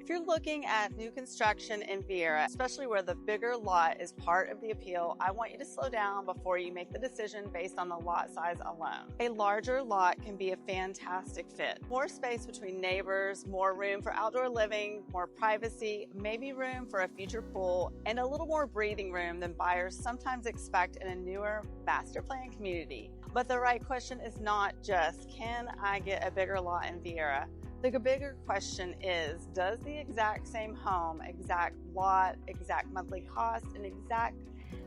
If you're looking at new construction in Viera, especially where the bigger lot is part of the appeal, I want you to slow down before you make the decision based on the lot size alone. A larger lot can be a fantastic fit. More space between neighbors, more room for outdoor living, more privacy, maybe room for a future pool, and a little more breathing room than buyers sometimes expect in a newer, master plan community. But the right question is not just, can I get a bigger lot in Viera? The bigger question is, does the exact same home, exact lot, exact monthly cost, and exact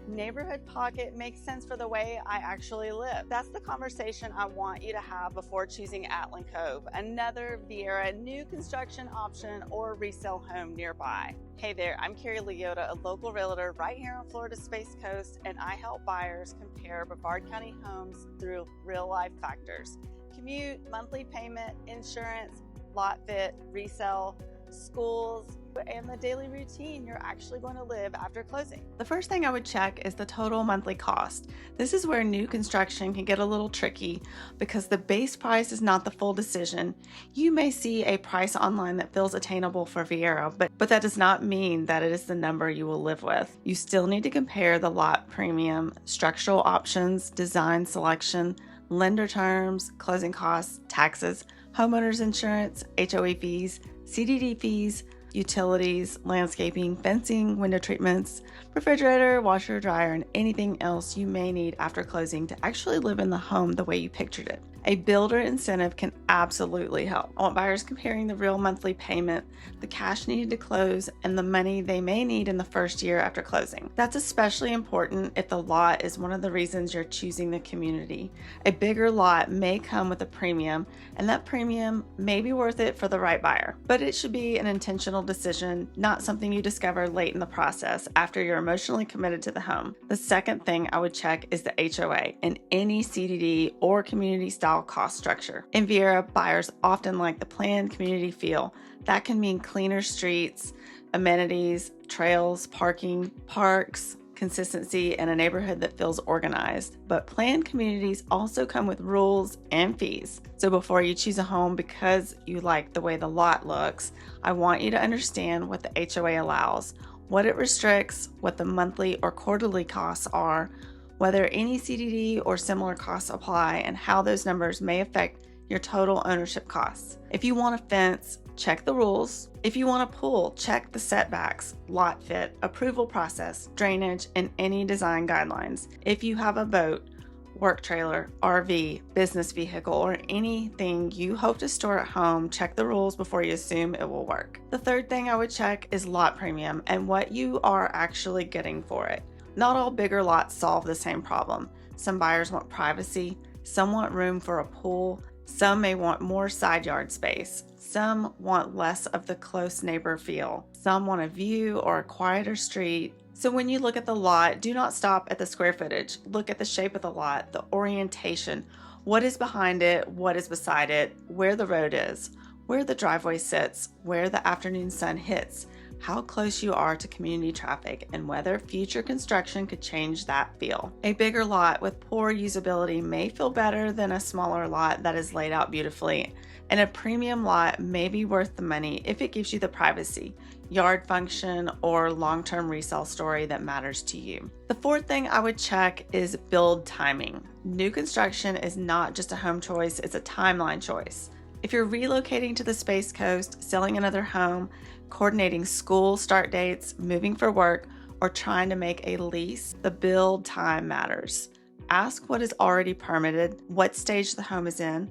neighborhood pocket make sense for the way I actually live? That's the conversation I want you to have before choosing Atlin Cove, another Viera new construction option or resale home nearby. Hey there, I'm Carrie Liotta, a local realtor right here on Florida's Space Coast, and I help buyers compare Brevard County homes through real life factors. Commute, monthly payment, insurance, lot fit, resale, schools, and the daily routine you're actually going to live after closing. The first thing I would check is the total monthly cost. This is where new construction can get a little tricky because the base price is not the full decision. You may see a price online that feels attainable for Viera, but that does not mean that it is the number you will live with. You still need to compare the lot premium, structural options, design selection, lender terms, closing costs, taxes, homeowners insurance, HOA fees, CDD fees, utilities, landscaping, fencing, window treatments, refrigerator, washer, dryer, and anything else you may need after closing to actually live in the home the way you pictured it. A builder incentive can absolutely help. I want buyers comparing the real monthly payment, the cash needed to close, and the money they may need in the first year after closing. That's especially important if the lot is one of the reasons you're choosing the community. A bigger lot may come with a premium, and that premium may be worth it for the right buyer. But it should be an intentional decision, not something you discover late in the process after you're emotionally committed to the home. The second thing I would check is the HOA and any CDD or community style cost structure. In Viera, buyers often like the planned community feel. That can mean cleaner streets, amenities, trails, parking, parks, consistency, and a neighborhood that feels organized. But planned communities also come with rules and fees. So before you choose a home because you like the way the lot looks, I want you to understand what the HOA allows, what it restricts, what the monthly or quarterly costs are, whether any CDD or similar costs apply, and how those numbers may affect your total ownership costs. If you want a fence, check the rules. If you want a pool, check the setbacks, lot fit, approval process, drainage, and any design guidelines. If you have a boat, work trailer, RV, business vehicle, or anything you hope to store at home, check the rules before you assume it will work. The third thing I would check is lot premium and what you are actually getting for it. Not all bigger lots solve the same problem. Some buyers want privacy, some want room for a pool, some may want more side yard space, some want less of the close neighbor feel, some want a view or a quieter street. So when you look at the lot, do not stop at the square footage. Look at the shape of the lot, the orientation, what is behind it, what is beside it, where the road is, where the driveway sits, where the afternoon sun hits, how close you are to community traffic, and whether future construction could change that feel. A bigger lot with poor usability may feel better than a smaller lot that is laid out beautifully, and a premium lot may be worth the money if it gives you the privacy, yard function, or long-term resale story that matters to you. The fourth thing I would check is build timing. New construction is not just a home choice, it's a timeline choice. If you're relocating to the Space Coast, selling another home, coordinating school start dates, moving for work, or trying to make a lease, the build time matters. Ask what is already permitted, what stage the home is in,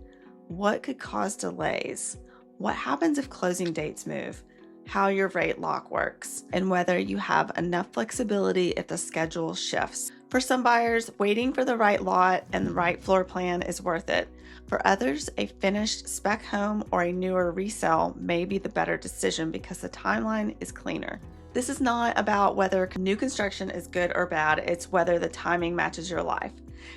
what could cause delays, what happens if closing dates move, how your rate lock works, and whether you have enough flexibility if the schedule shifts. For some buyers, waiting for the right lot and the right floor plan is worth it. For others, a finished spec home or a newer resale may be the better decision because the timeline is cleaner. This is not about whether new construction is good or bad, it's whether the timing matches your life.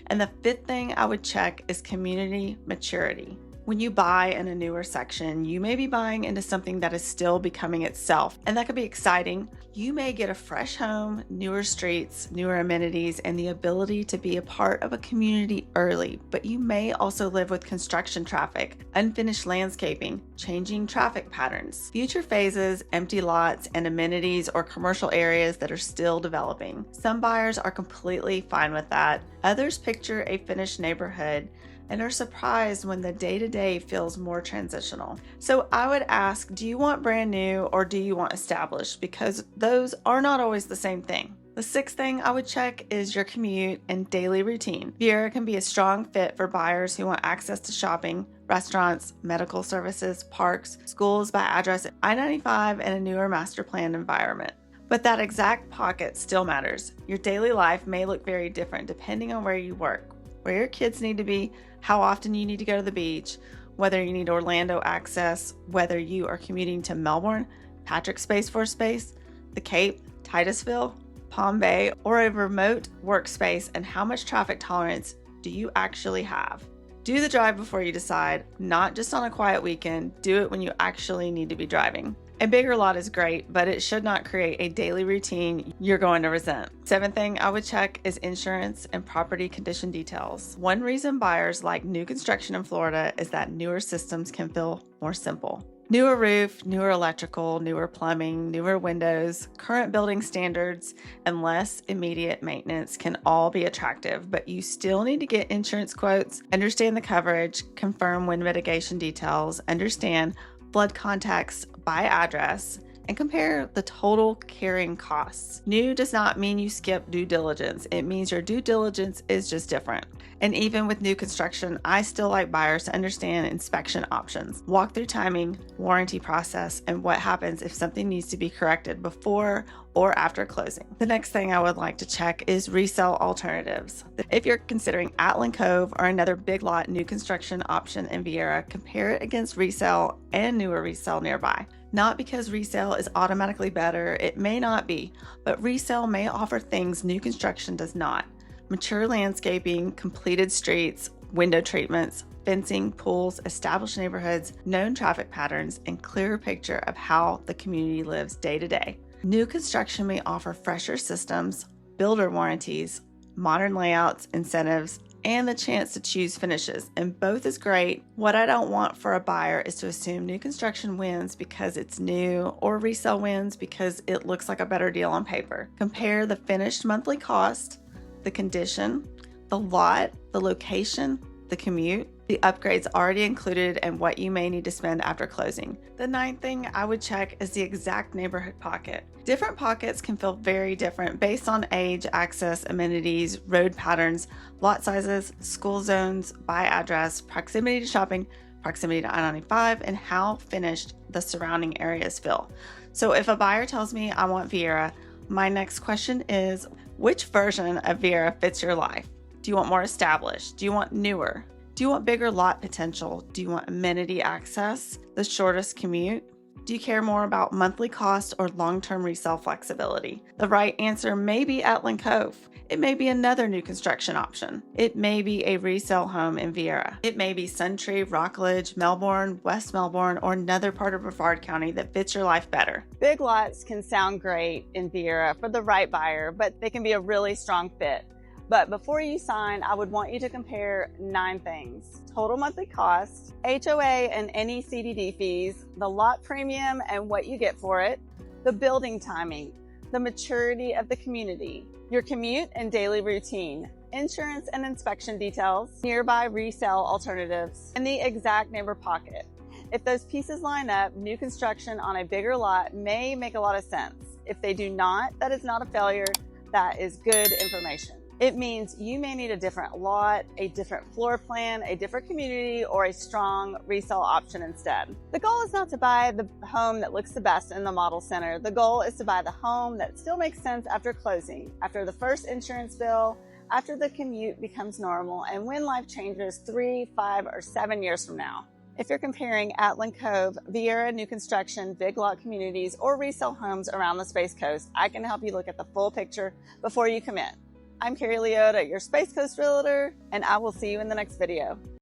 And the fifth thing I would check is community maturity. When you buy in a newer section, you may be buying into something that is still becoming itself, and that could be exciting. You may get a fresh home, newer streets, newer amenities, and the ability to be a part of a community early, but you may also live with construction traffic, unfinished landscaping, changing traffic patterns, future phases, empty lots, and amenities or commercial areas that are still developing. Some buyers are completely fine with that. Others picture a finished neighborhood and are surprised when the day-to-day feels more transitional. So I would ask, do you want brand new or do you want established? Because those are not always the same thing. The sixth thing I would check is your commute and daily routine. Viera can be a strong fit for buyers who want access to shopping, restaurants, medical services, parks, schools by address, I-95, and a newer master planned environment. But that exact pocket still matters. Your daily life may look very different depending on where you work, where your kids need to be, how often you need to go to the beach, whether you need Orlando access, whether you are commuting to Melbourne, Patrick Space Force Base, the Cape, Titusville, Palm Bay, or a remote workspace, and how much traffic tolerance do you actually have? Do the drive before you decide, not just on a quiet weekend. Do it when you actually need to be driving. A bigger lot is great, but it should not create a daily routine you're going to resent. Seventh thing I would check is insurance and property condition details. One reason buyers like new construction in Florida is that newer systems can feel more simple. Newer roof, newer electrical, newer plumbing, newer windows, current building standards, and less immediate maintenance can all be attractive, but you still need to get insurance quotes, understand the coverage, confirm wind mitigation details, understand flood contacts by address, and compare the total carrying costs. New does not mean you skip due diligence. It means your due diligence is just different. And even with new construction, I still like buyers to understand inspection options, walk through timing, warranty process, and what happens if something needs to be corrected before or after closing. The next thing I would like to check is resale alternatives. If you're considering Atlin Cove or another big lot new construction option in Viera, compare it against resale and newer resale nearby. Not because resale is automatically better, it may not be, but resale may offer things new construction does not. Mature landscaping, completed streets, window treatments, fencing, pools, established neighborhoods, known traffic patterns, and clearer picture of how the community lives day to day. New construction may offer fresher systems, builder warranties, modern layouts, incentives, and the chance to choose finishes, and both is great. What I don't want for a buyer is to assume new construction wins because it's new or resale wins because it looks like a better deal on paper. Compare the finished monthly cost, the condition, the lot, the location, the commute, the upgrades already included, and what you may need to spend after closing. The ninth thing I would check is the exact neighborhood pocket. Different pockets can feel very different based on age, access, amenities, road patterns, lot sizes, school zones, by address, proximity to shopping, proximity to I-95, and how finished the surrounding areas feel. So if a buyer tells me I want Viera, my next question is, which version of Viera fits your life? Do you want more established? Do you want newer? Do you want bigger lot potential? Do you want amenity access? The shortest commute? Do you care more about monthly cost or long-term resale flexibility? The right answer may be Atlin Cove. It may be another new construction option. It may be a resale home in Viera. It may be Suntree, Rockledge, Melbourne, West Melbourne, or another part of Brevard County that fits your life better. Big lots can sound great in Viera for the right buyer, but they can be a really strong fit. But before you sign, I would want you to compare 9 things: total monthly cost, HOA and any CDD fees, the lot premium and what you get for it, the building timing, the maturity of the community, your commute and daily routine, insurance and inspection details, nearby resale alternatives, and the exact neighbor pocket. If those pieces line up, new construction on a bigger lot may make a lot of sense. If they do not, that is not a failure. That is good information. It means you may need a different lot, a different floor plan, a different community, or a strong resale option instead. The goal is not to buy the home that looks the best in the model center. The goal is to buy the home that still makes sense after closing, after the first insurance bill, after the commute becomes normal, and when life changes 3, 5, or 7 years from now. If you're comparing Atlin Cove, Viera new construction, big lot communities, or resale homes around the Space Coast, I can help you look at the full picture before you commit. I'm Carrie Liotta, your Space Coast Realtor, and I will see you in the next video.